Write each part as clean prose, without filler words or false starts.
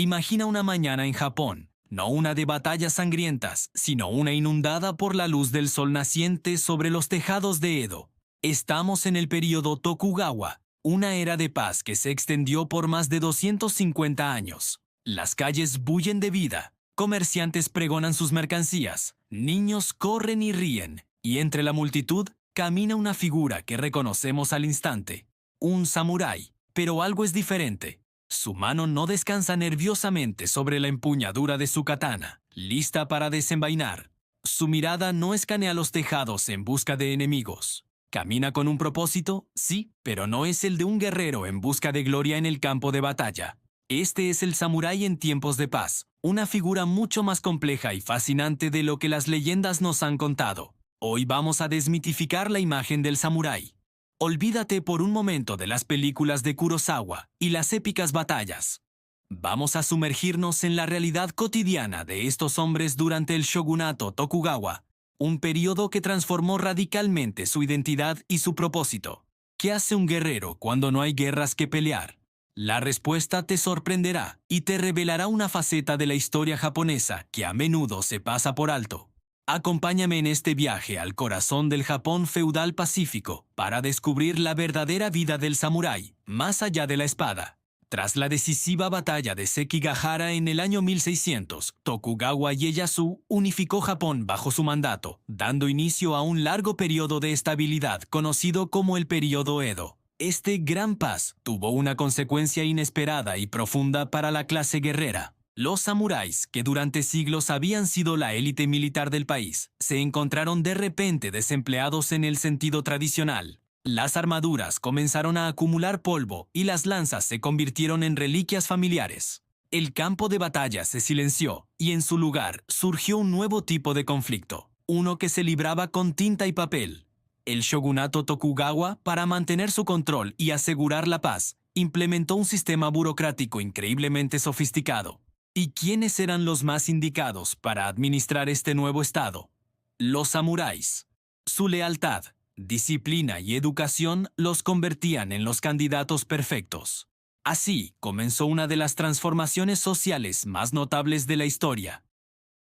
Imagina una mañana en Japón, no una de batallas sangrientas, sino una inundada por la luz del sol naciente sobre los tejados de Edo. Estamos en el período Tokugawa, una era de paz que se extendió por más de 250 años. Las calles bullen de vida, comerciantes pregonan sus mercancías, niños corren y ríen, y entre la multitud camina una figura que reconocemos al instante, un samurái, pero algo es diferente. Su mano no descansa nerviosamente sobre la empuñadura de su katana, lista para desenvainar. Su mirada no escanea los tejados en busca de enemigos. Camina con un propósito, sí, pero no es el de un guerrero en busca de gloria en el campo de batalla. Este es el samurái en tiempos de paz, una figura mucho más compleja y fascinante de lo que las leyendas nos han contado. Hoy vamos a desmitificar la imagen del samurái. Olvídate por un momento de las películas de Kurosawa y las épicas batallas. Vamos a sumergirnos en la realidad cotidiana de estos hombres durante el shogunato Tokugawa, un periodo que transformó radicalmente su identidad y su propósito. ¿Qué hace un guerrero cuando no hay guerras que pelear? La respuesta te sorprenderá y te revelará una faceta de la historia japonesa que a menudo se pasa por alto. Acompáñame en este viaje al corazón del Japón feudal pacífico para descubrir la verdadera vida del samurái, más allá de la espada. Tras la decisiva batalla de Sekigahara en el año 1600, Tokugawa Ieyasu unificó Japón bajo su mandato, dando inicio a un largo periodo de estabilidad conocido como el período Edo. Este gran paz tuvo una consecuencia inesperada y profunda para la clase guerrera. Los samuráis, que durante siglos habían sido la élite militar del país, se encontraron de repente desempleados en el sentido tradicional. Las armaduras comenzaron a acumular polvo y las lanzas se convirtieron en reliquias familiares. El campo de batalla se silenció y en su lugar surgió un nuevo tipo de conflicto, uno que se libraba con tinta y papel. El shogunato Tokugawa, para mantener su control y asegurar la paz, implementó un sistema burocrático increíblemente sofisticado. ¿Y quiénes eran los más indicados para administrar este nuevo estado? Los samuráis. Su lealtad, disciplina y educación los convertían en los candidatos perfectos. Así comenzó una de las transformaciones sociales más notables de la historia.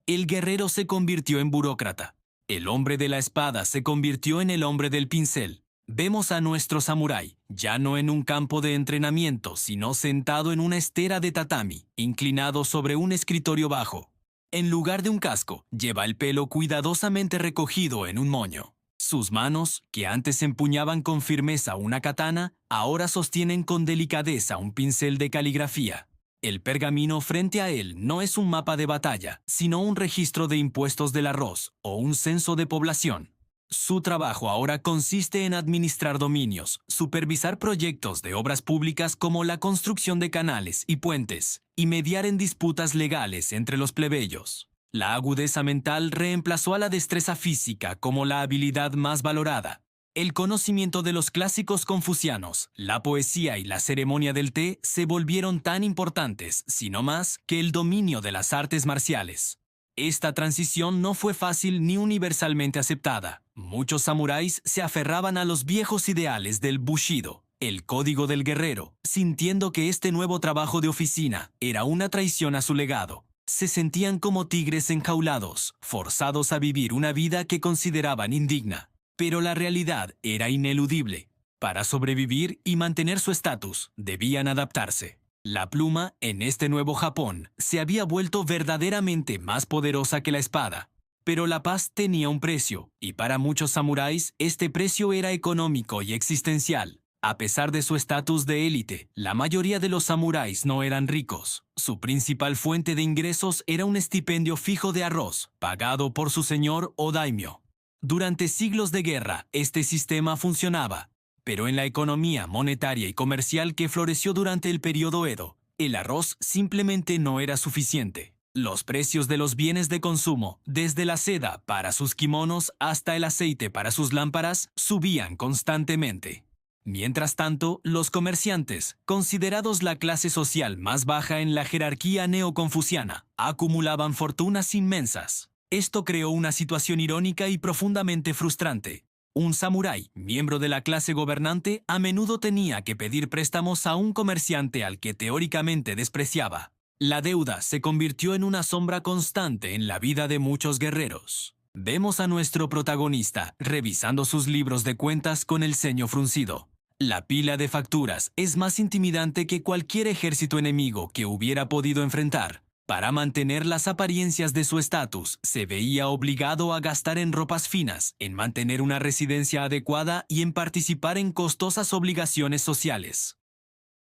El guerrero se convirtió en burócrata. El hombre de la espada se convirtió en el hombre del pincel. Vemos a nuestro samurái, ya no en un campo de entrenamiento, sino sentado en una estera de tatami, inclinado sobre un escritorio bajo. En lugar de un casco, lleva el pelo cuidadosamente recogido en un moño. Sus manos, que antes empuñaban con firmeza una katana, ahora sostienen con delicadeza un pincel de caligrafía. El pergamino frente a él no es un mapa de batalla, sino un registro de impuestos del arroz o un censo de población. Su trabajo ahora consiste en administrar dominios, supervisar proyectos de obras públicas como la construcción de canales y puentes, y mediar en disputas legales entre los plebeyos. La agudeza mental reemplazó a la destreza física como la habilidad más valorada. El conocimiento de los clásicos confucianos, la poesía y la ceremonia del té se volvieron tan importantes, si no más, que el dominio de las artes marciales. Esta transición no fue fácil ni universalmente aceptada. Muchos samuráis se aferraban a los viejos ideales del Bushido, el código del guerrero, sintiendo que este nuevo trabajo de oficina era una traición a su legado. Se sentían como tigres enjaulados, forzados a vivir una vida que consideraban indigna. Pero la realidad era ineludible. Para sobrevivir y mantener su estatus, debían adaptarse. La pluma, en este nuevo Japón, se había vuelto verdaderamente más poderosa que la espada. Pero la paz tenía un precio, y para muchos samuráis este precio era económico y existencial. A pesar de su estatus de élite, la mayoría de los samuráis no eran ricos. Su principal fuente de ingresos era un estipendio fijo de arroz, pagado por su señor o daimyo. Durante siglos de guerra, este sistema funcionaba. Pero en la economía monetaria y comercial que floreció durante el periodo Edo, el arroz simplemente no era suficiente. Los precios de los bienes de consumo, desde la seda para sus kimonos hasta el aceite para sus lámparas, subían constantemente. Mientras tanto, los comerciantes, considerados la clase social más baja en la jerarquía neoconfuciana, acumulaban fortunas inmensas. Esto creó una situación irónica y profundamente frustrante. Un samurái, miembro de la clase gobernante, a menudo tenía que pedir préstamos a un comerciante al que teóricamente despreciaba. La deuda se convirtió en una sombra constante en la vida de muchos guerreros. Vemos a nuestro protagonista revisando sus libros de cuentas con el ceño fruncido. La pila de facturas es más intimidante que cualquier ejército enemigo que hubiera podido enfrentar. Para mantener las apariencias de su estatus, se veía obligado a gastar en ropas finas, en mantener una residencia adecuada y en participar en costosas obligaciones sociales.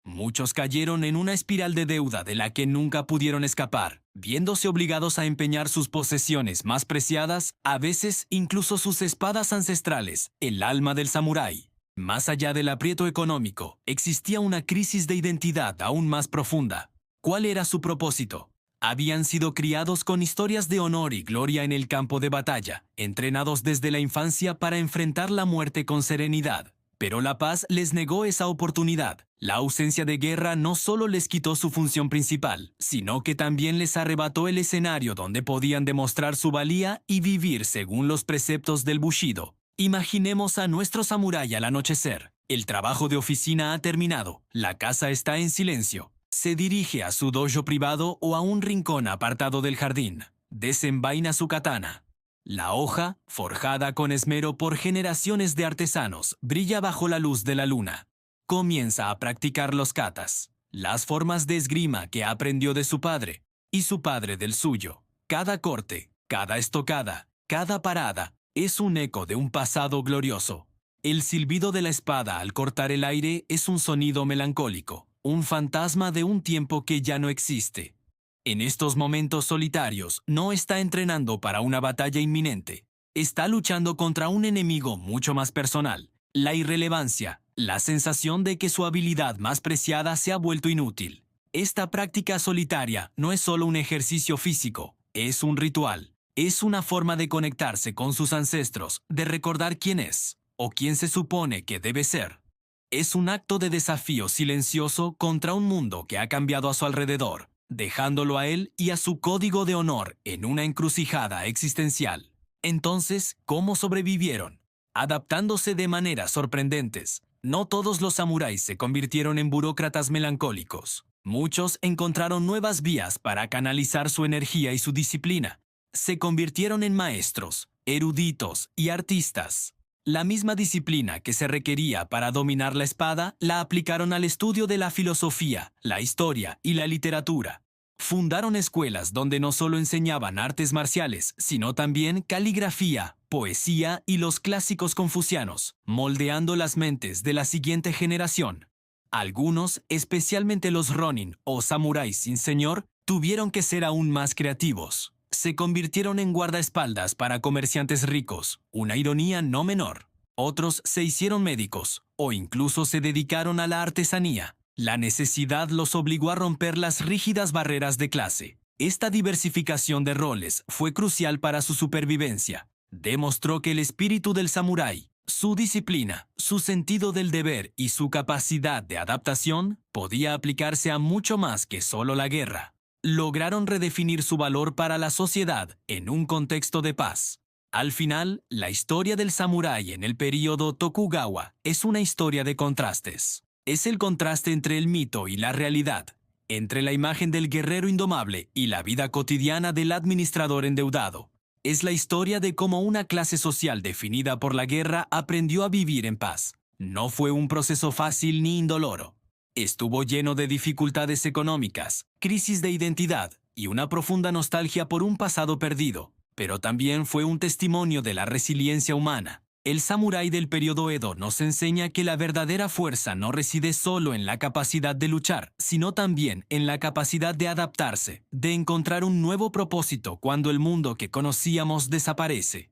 Muchos cayeron en una espiral de deuda de la que nunca pudieron escapar, viéndose obligados a empeñar sus posesiones más preciadas, a veces incluso sus espadas ancestrales, el alma del samurái. Más allá del aprieto económico, existía una crisis de identidad aún más profunda. ¿Cuál era su propósito? Habían sido criados con historias de honor y gloria en el campo de batalla, entrenados desde la infancia para enfrentar la muerte con serenidad. Pero la paz les negó esa oportunidad. La ausencia de guerra no solo les quitó su función principal, sino que también les arrebató el escenario donde podían demostrar su valía y vivir según los preceptos del Bushido. Imaginemos a nuestro samurái al anochecer. El trabajo de oficina ha terminado, la casa está en silencio. Se dirige a su dojo privado o a un rincón apartado del jardín. Desenvaina su katana. La hoja, forjada con esmero por generaciones de artesanos, brilla bajo la luz de la luna. Comienza a practicar los katas, las formas de esgrima que aprendió de su padre, y su padre del suyo. Cada corte, cada estocada, cada parada, es un eco de un pasado glorioso. El silbido de la espada al cortar el aire es un sonido melancólico, un fantasma de un tiempo que ya no existe. En estos momentos solitarios, no está entrenando para una batalla inminente. Está luchando contra un enemigo mucho más personal, la irrelevancia, la sensación de que su habilidad más preciada se ha vuelto inútil. Esta práctica solitaria no es solo un ejercicio físico, es un ritual. Es una forma de conectarse con sus ancestros, de recordar quién es, o quién se supone que debe ser. Es un acto de desafío silencioso contra un mundo que ha cambiado a su alrededor, dejándolo a él y a su código de honor en una encrucijada existencial. Entonces, ¿cómo sobrevivieron? Adaptándose de maneras sorprendentes. No todos los samuráis se convirtieron en burócratas melancólicos. Muchos encontraron nuevas vías para canalizar su energía y su disciplina. Se convirtieron en maestros, eruditos y artistas. La misma disciplina que se requería para dominar la espada la aplicaron al estudio de la filosofía, la historia y la literatura. Fundaron escuelas donde no solo enseñaban artes marciales, sino también caligrafía, poesía y los clásicos confucianos, moldeando las mentes de la siguiente generación. Algunos, especialmente los ronin o samuráis sin señor, tuvieron que ser aún más creativos. Se convirtieron en guardaespaldas para comerciantes ricos, una ironía no menor. Otros se hicieron médicos, o incluso se dedicaron a la artesanía. La necesidad los obligó a romper las rígidas barreras de clase. Esta diversificación de roles fue crucial para su supervivencia. Demostró que el espíritu del samurái, su disciplina, su sentido del deber y su capacidad de adaptación podía aplicarse a mucho más que solo la guerra. Lograron redefinir su valor para la sociedad en un contexto de paz. Al final, la historia del samurái en el período Tokugawa es una historia de contrastes. Es el contraste entre el mito y la realidad, entre la imagen del guerrero indomable y la vida cotidiana del administrador endeudado. Es la historia de cómo una clase social definida por la guerra aprendió a vivir en paz. No fue un proceso fácil ni indoloro. Estuvo lleno de dificultades económicas, crisis de identidad y una profunda nostalgia por un pasado perdido, pero también fue un testimonio de la resiliencia humana. El samurái del período Edo nos enseña que la verdadera fuerza no reside solo en la capacidad de luchar, sino también en la capacidad de adaptarse, de encontrar un nuevo propósito cuando el mundo que conocíamos desaparece.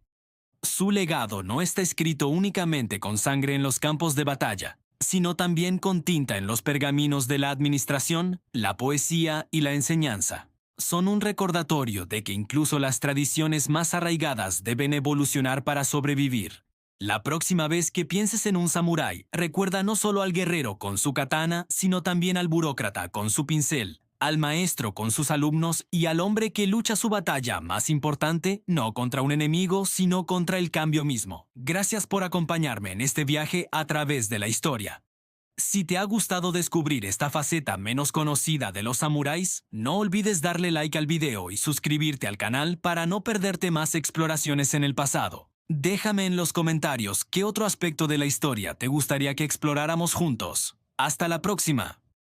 Su legado no está escrito únicamente con sangre en los campos de batalla, sino también con tinta en los pergaminos de la administración, la poesía y la enseñanza. Son un recordatorio de que incluso las tradiciones más arraigadas deben evolucionar para sobrevivir. La próxima vez que pienses en un samurái, recuerda no solo al guerrero con su katana, sino también al burócrata con su pincel, al maestro con sus alumnos y al hombre que lucha su batalla más importante, no contra un enemigo, sino contra el cambio mismo. Gracias por acompañarme en este viaje a través de la historia. Si te ha gustado descubrir esta faceta menos conocida de los samuráis, no olvides darle like al video y suscribirte al canal para no perderte más exploraciones en el pasado. Déjame en los comentarios qué otro aspecto de la historia te gustaría que exploráramos juntos. ¡Hasta la próxima!